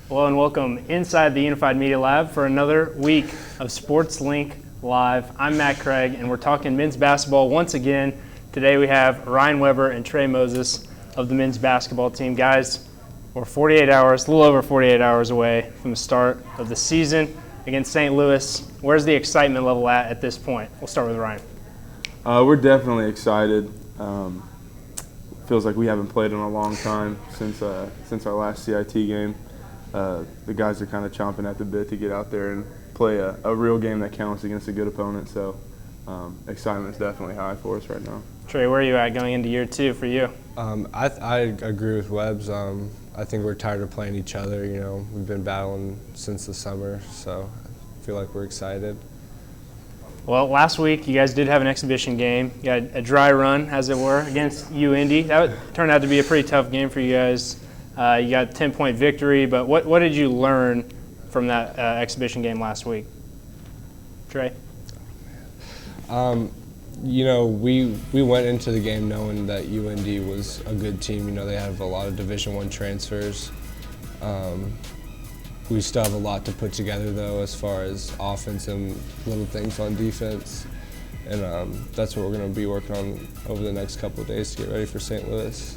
Hello and welcome inside the Unified Media Lab for another week of Sports Link Live. I'm Matt Craig, and we're talking men's basketball once again. Today we have Ryan Weber and Trey Moses of the men's basketball team. Guys, we're 48 hours, a little over 48 hours away from the start of the season against St. Louis. Where's the excitement level at this point? We'll start with Ryan. We're definitely excited. Feels like we haven't played in a long time since our last CIT game. The guys are kind of chomping at the bit to get out there and play a real game that counts against a good opponent. So excitement's definitely high for us right now. Trey, where are you at going into year two for you? I agree with Webbs. I think we're tired of playing each other. You know, we've been battling since the summer, so I feel like we're excited. Well, last week you guys did have an exhibition game. You had a dry run, as it were, against UIndy. That turned out to be a pretty tough game for you guys. You got a 10-point victory, but what did you learn from that exhibition game last week? Trey? You know, we went into the game knowing that UIndy was a good team. You know, they have a lot of Division I transfers. We still have a lot to put together, though, as far as offense and little things on defense. And that's what we're going to be working on over the next couple of days to get ready for St. Louis.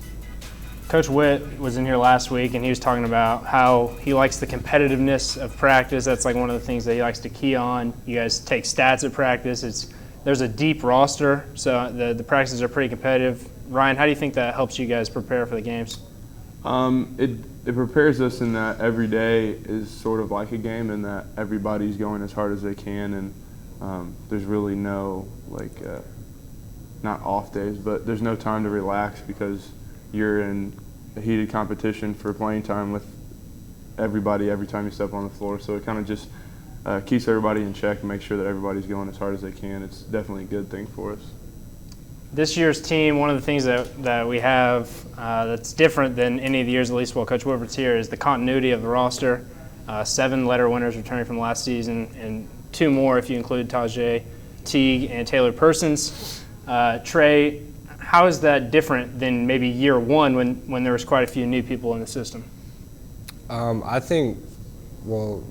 Coach Witt was in here last week, and he was talking about how he likes the competitiveness of practice. That's like one of the things that he likes to key on. You guys take stats at practice. There's a deep roster, so the practices are pretty competitive. Ryan, how do you think that helps you guys prepare for the games? It prepares us in that every day is sort of like a game, and that everybody's going as hard as they can, and there's really no not off days, but there's no time to relax because you're in a heated competition for playing time with everybody every time you step on the floor. So it kind of just keeps everybody in check and makes sure that everybody's going as hard as they can. It's definitely a good thing for us. This year's team, one of the things that we have that's different than any of the years, at least while Coach Woodward's here, is the continuity of the roster. 7 letter winners returning from last season, and 2 more if you include Tajay Teague and Taylor Persons. Trey, how is that different than maybe year one when there was quite a few new people in the system? I think, well,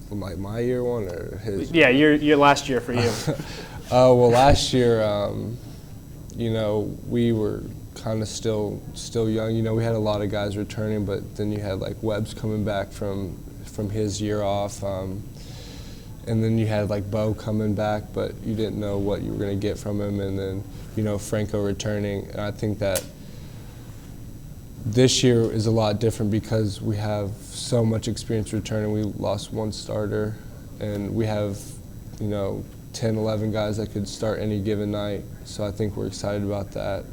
like my year one or his? Yeah, your last year for you. Well, last year, you know, we were kind of still young. You know, we had a lot of guys returning, but then you had like Webbs coming back from his year off. And then you had like Bo coming back, but you didn't know what you were going to get from him. And then, you know, Franco returning. And I think that this year is a lot different because we have so much experience returning. We lost 1 starter, and we have, you know, 10, 11 guys that could start any given night. So I think we're excited about that.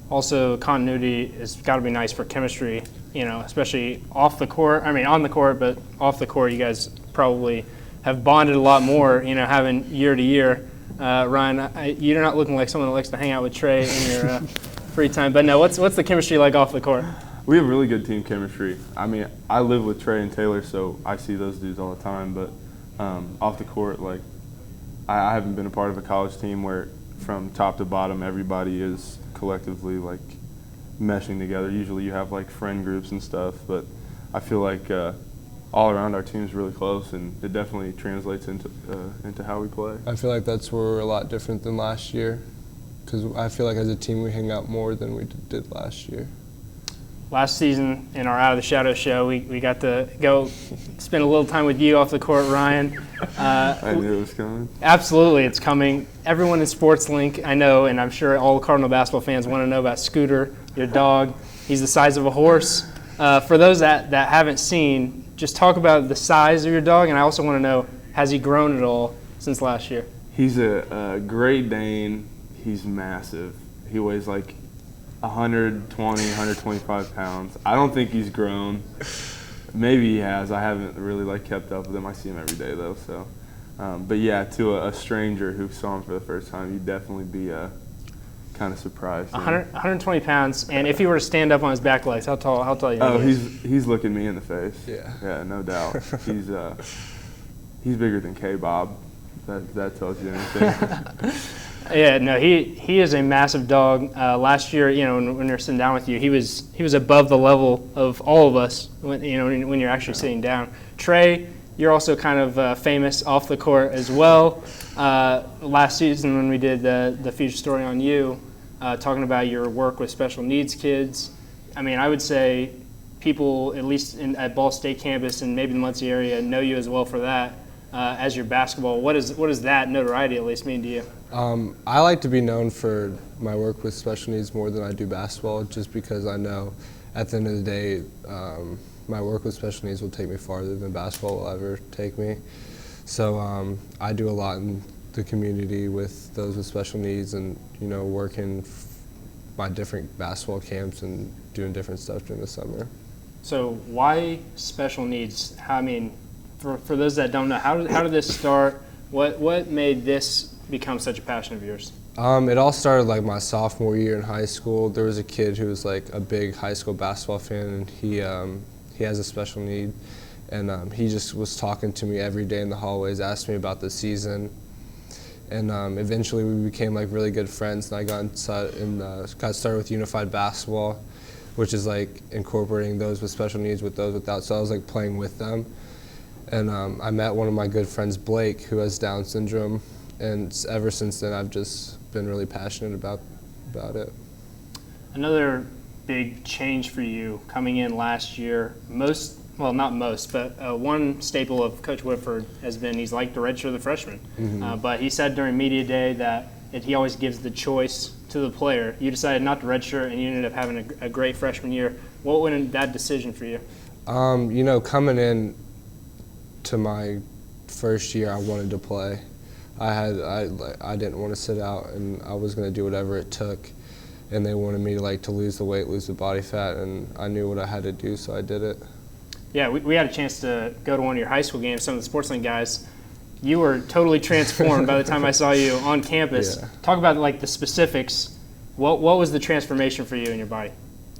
Also, continuity has got to be nice for chemistry, you know, especially off the court. I mean, on the court, but off the court, you guys probably have bonded a lot more, you know, having year to year. Ryan, you're not looking like someone that likes to hang out with Trey in your free time. But no, what's the chemistry like off the court? We have really good team chemistry. I mean, I live with Trey and Taylor, so I see those dudes all the time. But off the court, like, I haven't been a part of a college team where from top to bottom everybody is collectively like meshing together. Usually you have like friend groups and stuff, but I feel like all around our team's really close, and it definitely translates into how we play. I feel like that's where we're a lot different than last year, because I feel like as a team we hang out more than we did last year. Last season in our Out of the Shadows show, we got to go spend a little time with you off the court, Ryan. I knew it was coming. Absolutely, it's coming. Everyone in Sports Link, I know, and I'm sure all Cardinal basketball fans want to know about Scooter, your dog. He's the size of a horse. For those that haven't seen, just talk about the size of your dog, and I also want to know, has he grown at all since last year? He's a Great Dane. He's massive. He weighs like 120, 125 pounds. I don't think he's grown. Maybe he has. I haven't really kept up with him. I see him every day though. So, but yeah, to a stranger who saw him for the first time, you'd definitely be kind of surprised. 120 pounds, and if he were to stand up on his back legs, how tall do you think Oh, he is? he's looking me in the face. Yeah, no doubt. He's bigger than K-Bob. That tells you anything. Yeah, no, he is a massive dog. Last year, when you're sitting down with you, he was above the level of all of us. When you're actually sitting down. Trey, you're also kind of famous off the court as well. Last season, when we did the feature story on you, talking about your work with special needs kids, I mean, I would say people, at least at Ball State campus and maybe the Muncie area, know you as well for that as your basketball. What does that notoriety at least mean to you? I like to be known for my work with special needs more than I do basketball, just because I know at the end of the day my work with special needs will take me farther than basketball will ever take me. So I do a lot in the community with those with special needs and, working my different basketball camps and doing different stuff during the summer. So why special needs? I mean, for those that don't know, how did this start? What made this become such a passion of yours? It all started like my sophomore year in high school. There was a kid who was like a big high school basketball fan, and he has a special need, and he just was talking to me every day in the hallways, asked me about the season, and eventually we became like really good friends. And I got started with Unified Basketball, which is like incorporating those with special needs with those without. So I was like playing with them, and I met one of my good friends, Blake, who has Down syndrome. And ever since then, I've just been really passionate about it. Another big change for you coming in last year, not most, but one staple of Coach Whitford has been he's like the redshirt of the freshman. Mm-hmm. But he said during media day that he always gives the choice to the player. You decided not to redshirt, and you ended up having a great freshman year. What went into that decision for you? Coming in to my first year, I wanted to play. I didn't want to sit out, and I was going to do whatever it took. And they wanted me to lose the weight, lose the body fat, and I knew what I had to do, so I did it. Yeah, we had a chance to go to one of your high school games. Some of the SportsLink guys, you were totally transformed by the time I saw you on campus. Yeah. Talk about the specifics. What was the transformation for you in your body?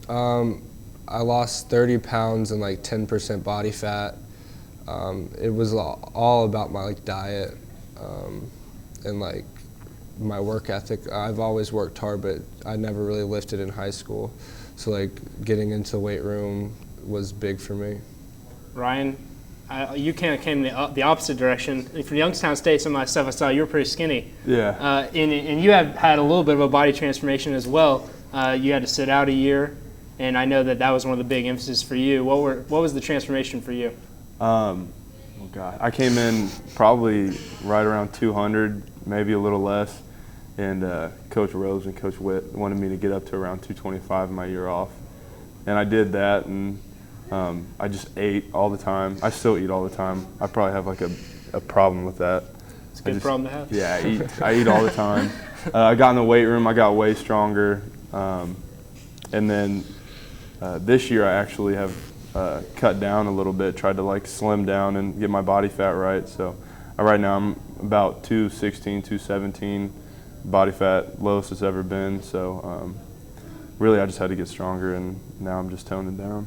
I lost 30 pounds and 10% body fat. It was all about my diet. And my work ethic. I've always worked hard, but I never really lifted in high school. So getting into the weight room was big for me. Ryan, you kind of came the opposite direction. For Youngstown State, some of my stuff I saw, you were pretty skinny. Yeah. And you have had a little bit of a body transformation as well. You had to sit out a year, and I know that was one of the big emphases for you. What was the transformation for you? Oh God, I came in probably right around 200, maybe a little less, and Coach Rose and Coach Witt wanted me to get up to around 225 my year off, and I did that, and I just ate all the time. I still eat all the time. I probably have a problem with that. It's a good problem to have. Yeah, I eat all the time. I got in the weight room. I got way stronger, and then this year I actually have cut down a little bit, tried to slim down and get my body fat right. So right now I'm about 216, 217 body fat, lowest it's ever been. So really I just had to get stronger, and now I'm just toning down.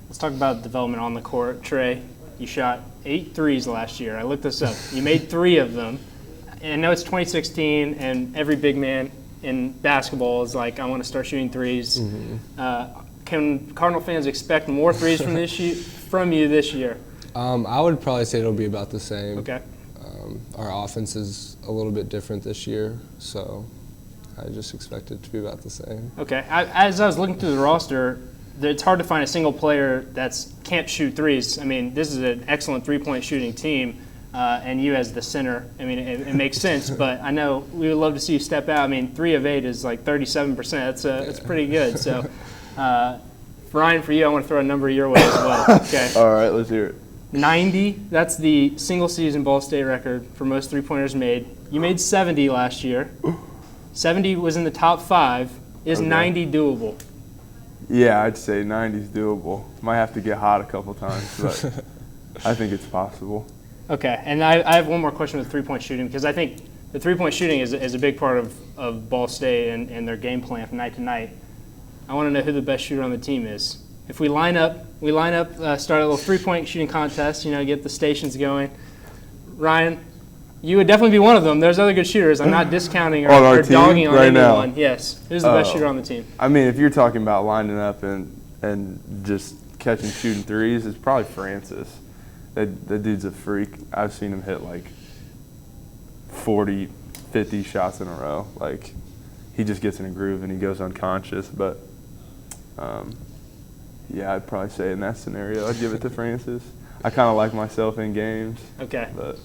Let's talk about development on the court. Trey, you shot 8 threes last year. I looked this up. You made 3 of them. And I know it's 2016, and every big man in basketball is I want to start shooting threes. Mm-hmm. Can Cardinal fans expect more threes from you this year? I would probably say it'll be about the same. Okay. Our offense is a little bit different this year, so I just expect it to be about the same. Okay. As I was looking through the roster, it's hard to find a single player that can't shoot threes. I mean, this is an excellent three-point shooting team, and you as the center, I mean, it makes sense, but I know we would love to see you step out. I mean, 3 of 8 is 37%. That's pretty good. So. Ryan, for you, I want to throw a number your way as well. Okay. All right, let's hear it. 90, that's the single-season Ball State record for most three-pointers made. You made 70 last year. 70 was in the top 5. Is Okay. 90 doable? Yeah, I'd say 90 is doable. Might have to get hot a couple times, but I think it's possible. Okay, and I have one more question with three-point shooting, because I think the three-point shooting is a big part of Ball State and their game plan from night to night. I want to know who the best shooter on the team is. If we line up, start a little three-point shooting contest, get the stations going. Ryan, You would definitely be one of them. There's other good shooters. I'm not discounting or, On our or team dogging on right anyone. now? Yes. Who's the best shooter on the team? I mean, if you're talking about lining up and just catching, shooting threes, it's probably Francis. That dude's a freak. I've seen him hit like 40, 50 shots in a row. Like, he just gets in a groove and he goes unconscious. But, yeah, I'd probably say in that scenario, I'd give it to Francis. I kind of like myself in games. Okay. But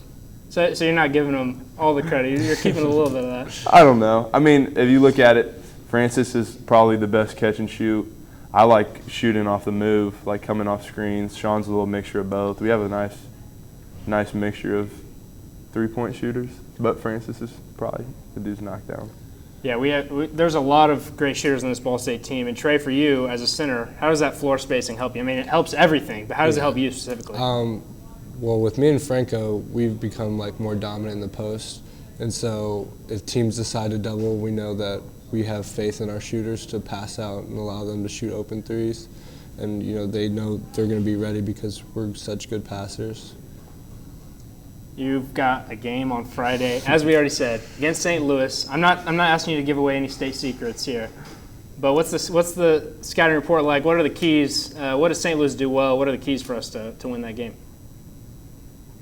So you're not giving him all the credit. You're keeping a little bit of that. I don't know. I mean, if you look at it, Francis is probably the best catch and shoot. I like shooting off the move, like coming off screens. Sean's a little mixture of both. We have a nice mixture of three-point shooters, but Francis is probably the dude's knockdown. Yeah, there's a lot of great shooters on this Ball State team. And Trey, for you as a center, how does that floor spacing help you? I mean, it helps everything, but how does it help you specifically? Well, with me and Franco, we've become like more dominant in the post, and so if teams decide to double, we know that we have faith in our shooters to pass out and allow them to shoot open threes, and they know they're going to be ready because we're such good passers. You've got a game on Friday, as we already said, against St. Louis. I'm not asking you to give away any state secrets here, but what's the scouting report like? What are the keys? What does St. Louis do well? What are the keys for us to win that game?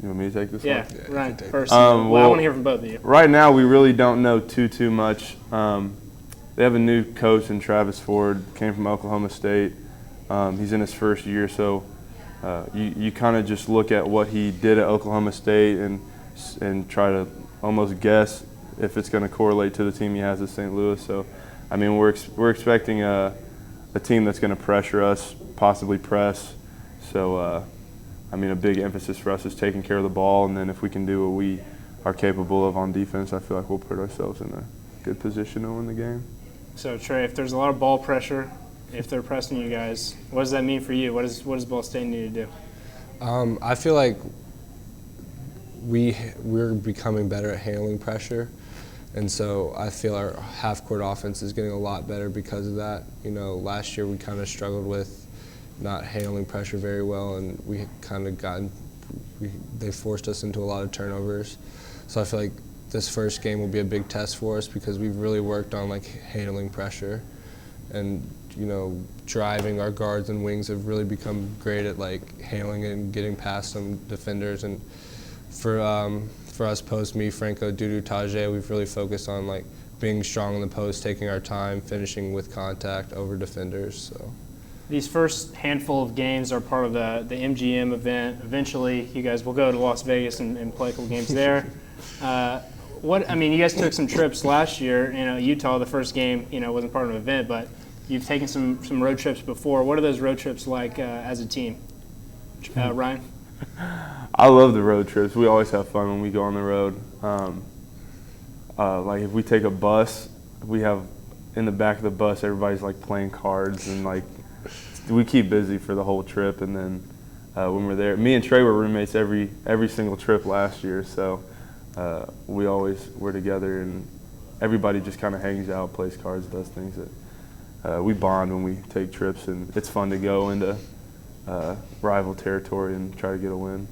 You want me to take this one? Yeah, Ryan, first. Well, I want to hear from both of you. Right now, we really don't know too much. They have a new coach in Travis Ford, came from Oklahoma State. He's in his first year, so you kind of just look at what he did at Oklahoma State and try to almost guess if it's going to correlate to the team he has at St. Louis. So, I mean, we're expecting a team that's going to pressure us, possibly press. So, I mean, a big emphasis for us is taking care of the ball, and then if we can do what we are capable of on defense, I feel like we'll put ourselves in a good position to win the game. So, Trey, if there's a lot of ball pressure, if they're pressing you guys, what does that mean for you? What does Ball State need to do? I feel like we're becoming better at handling pressure, and so I feel our half-court offense is getting a lot better because of that. Last year we kind of struggled with not handling pressure very well, and we kind of they forced us into a lot of turnovers. So I feel like this first game will be a big test for us because we've really worked on handling pressure, and driving. Our guards and wings have really become great at handling it and getting past some defenders. And for us post, me, Franco, Dudu, Tajay, we've really focused on being strong in the post, taking our time, finishing with contact over defenders. So these first handful of games are part of the MGM event. Eventually, you guys will go to Las Vegas and play a couple games there. You guys took some trips last year. Utah, the first game, wasn't part of an event, but you've taken some road trips before. What are those road trips like as a team? Ryan? I love the road trips. We always have fun when we go on the road. If we take a bus, we have in the back of the bus, everybody's playing cards, and we keep busy for the whole trip. And then when we're there, me and Trey were roommates every single trip last year, so we always were together, and everybody just kind of hangs out, plays cards, does things that we bond when we take trips, and it's fun to go into rival territory and try to get a win.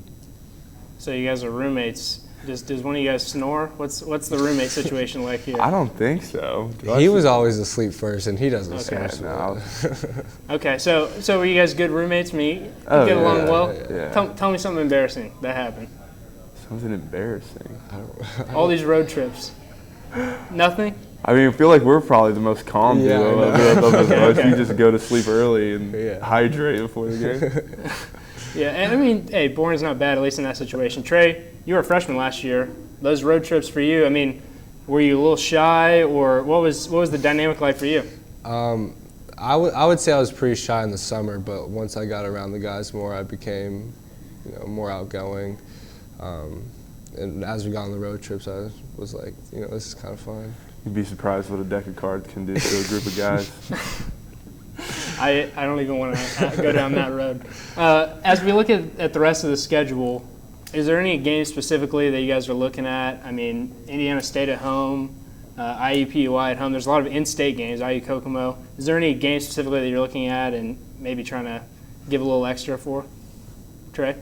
So you guys are roommates. Does one of you guys snore? What's the roommate situation like here? I don't think so. He was always asleep first, and he doesn't Okay. snore. Okay, so were you guys good roommates? Get along well? Yeah. Tell me something embarrassing that happened. Something embarrassing. All these road trips. Nothing? I mean, I feel like we're probably the most calm duo of the bunch. We just go to sleep early and hydrate before the game. Yeah, and I mean, hey, boring's not bad, at least in that situation. Trey, you were a freshman last year. Those road trips for you, I mean, were you a little shy, or what was the dynamic like for you? I would say I was pretty shy in the summer, but once I got around the guys more, I became more outgoing. And as we got on the road trips, I was like, this is kind of fun. You'd be surprised what a deck of cards can do to a group of guys. I don't even want to go down that road. As we look at the rest of the schedule, is there any games specifically that you guys are looking at? I mean, Indiana State at home, IUPUI at home. There's a lot of in-state games, IU Kokomo. Is there any games specifically that you're looking at and maybe trying to give a little extra for? Trey?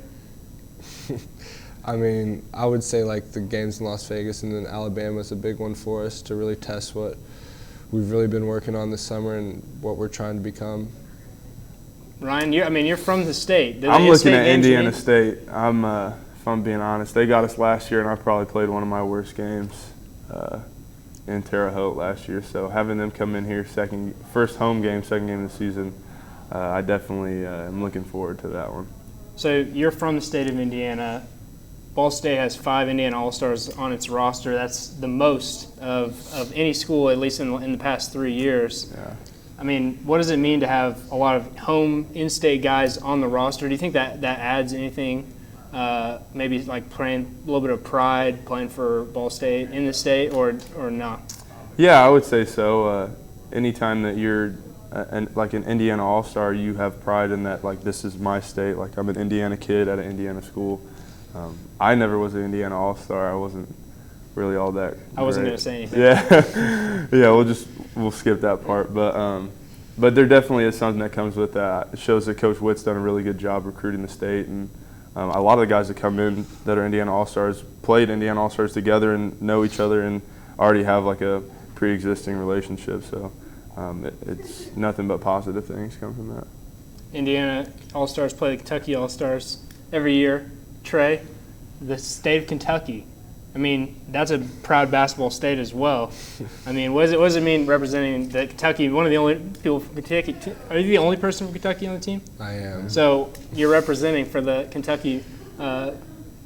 I mean, I would say like the games in Las Vegas and then Alabama is a big one for us to really test what we've really been working on this summer and what we're trying to become. Ryan, you're from the state. I'm looking at Indiana State. If I'm being honest, they got us last year, and I probably played one of my worst games in Terre Haute last year. So having them come in here, first home game, second game of the season, I definitely am looking forward to that one. So you're from the state of Indiana. Ball State has 5 Indiana All-Stars on its roster. That's the most of any school, at least in the past 3 years. Yeah. I mean, what does it mean to have a lot of home in-state guys on the roster? Do you think that adds anything? Maybe like playing a little bit of pride, playing for Ball State in the state, or not? Yeah, I would say so. Anytime that you're like an Indiana All-Star, you have pride in that. Like, this is my state. Like, I'm an Indiana kid at an Indiana school. I never was an Indiana All-Star. I wasn't really all that I wasn't great. going to say anything. Yeah, yeah. We'll skip that part. But there definitely is something that comes with that. It shows that Coach Witt's done a really good job recruiting the state, and a lot of the guys that come in that are Indiana All-Stars played Indiana All-Stars together and know each other and already have like a pre-existing relationship. So it's nothing but positive things come from that. Indiana All-Stars play the Kentucky All-Stars every year. Trey, the state of Kentucky. I mean, that's a proud basketball state as well. I mean, what does it mean representing the Kentucky? One of the only people from Kentucky. Are you the only person from Kentucky on the team? I am. So you're representing for the Kentucky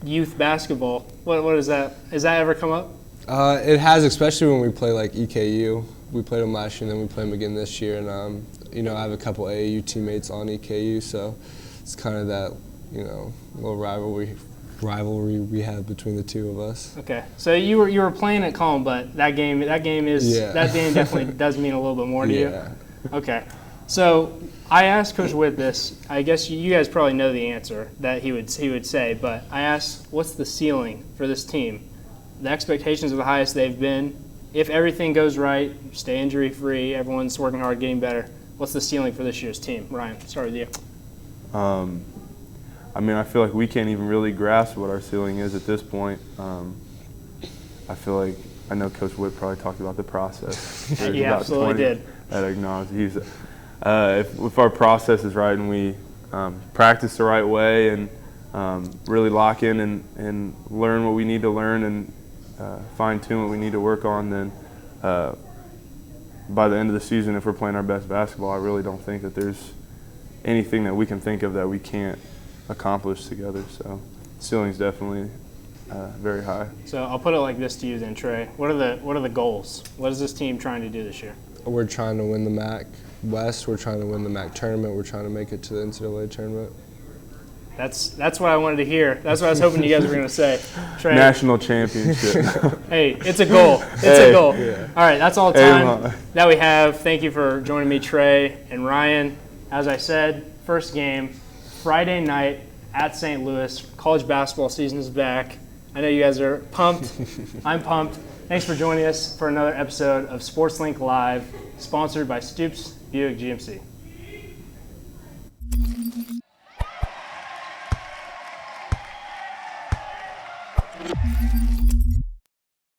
youth basketball. What is that? Has that ever come up? It has, especially when we play like EKU. We played them last year, and then we play them again this year. And I have a couple AAU teammates on EKU, so it's kind of that little rivalry we have between the two of us. Okay, so you were playing at Calm, but that game definitely does mean a little bit more to you. Okay, so I asked Coach Witt this. I guess you guys probably know the answer that he would say, but I asked, what's the ceiling for this team? The expectations are the highest they've been. If everything goes right, stay injury free, everyone's working hard, getting better. What's the ceiling for this year's team? Ryan, start with you. I mean, I feel like we can't even really grasp what our ceiling is at this point. I feel like I know Coach Witt probably talked about the process. He absolutely did. That acknowledged. If our process is right and we practice the right way and really lock in and learn what we need to learn and fine-tune what we need to work on, then by the end of the season, if we're playing our best basketball, I really don't think that there's anything that we can think of that we can't accomplish together. So ceiling's definitely very high. So I'll put it like this to you then, Trey. What are the goals? What is this team trying to do this year? We're trying to win the MAC West. We're trying to win the MAC tournament. We're trying to make it to the NCAA tournament. That's what I wanted to hear. That's what I was hoping you guys were going to say. Trey. National championship. Hey, it's a goal. It's a goal. Yeah. All right, that's all the time that we have. Thank you for joining me, Trey and Ryan. As I said, first game, Friday night at St. Louis. College basketball season is back. I know you guys are pumped. I'm pumped. Thanks for joining us for another episode of SportsLink Live, sponsored by Stoops Buick GMC.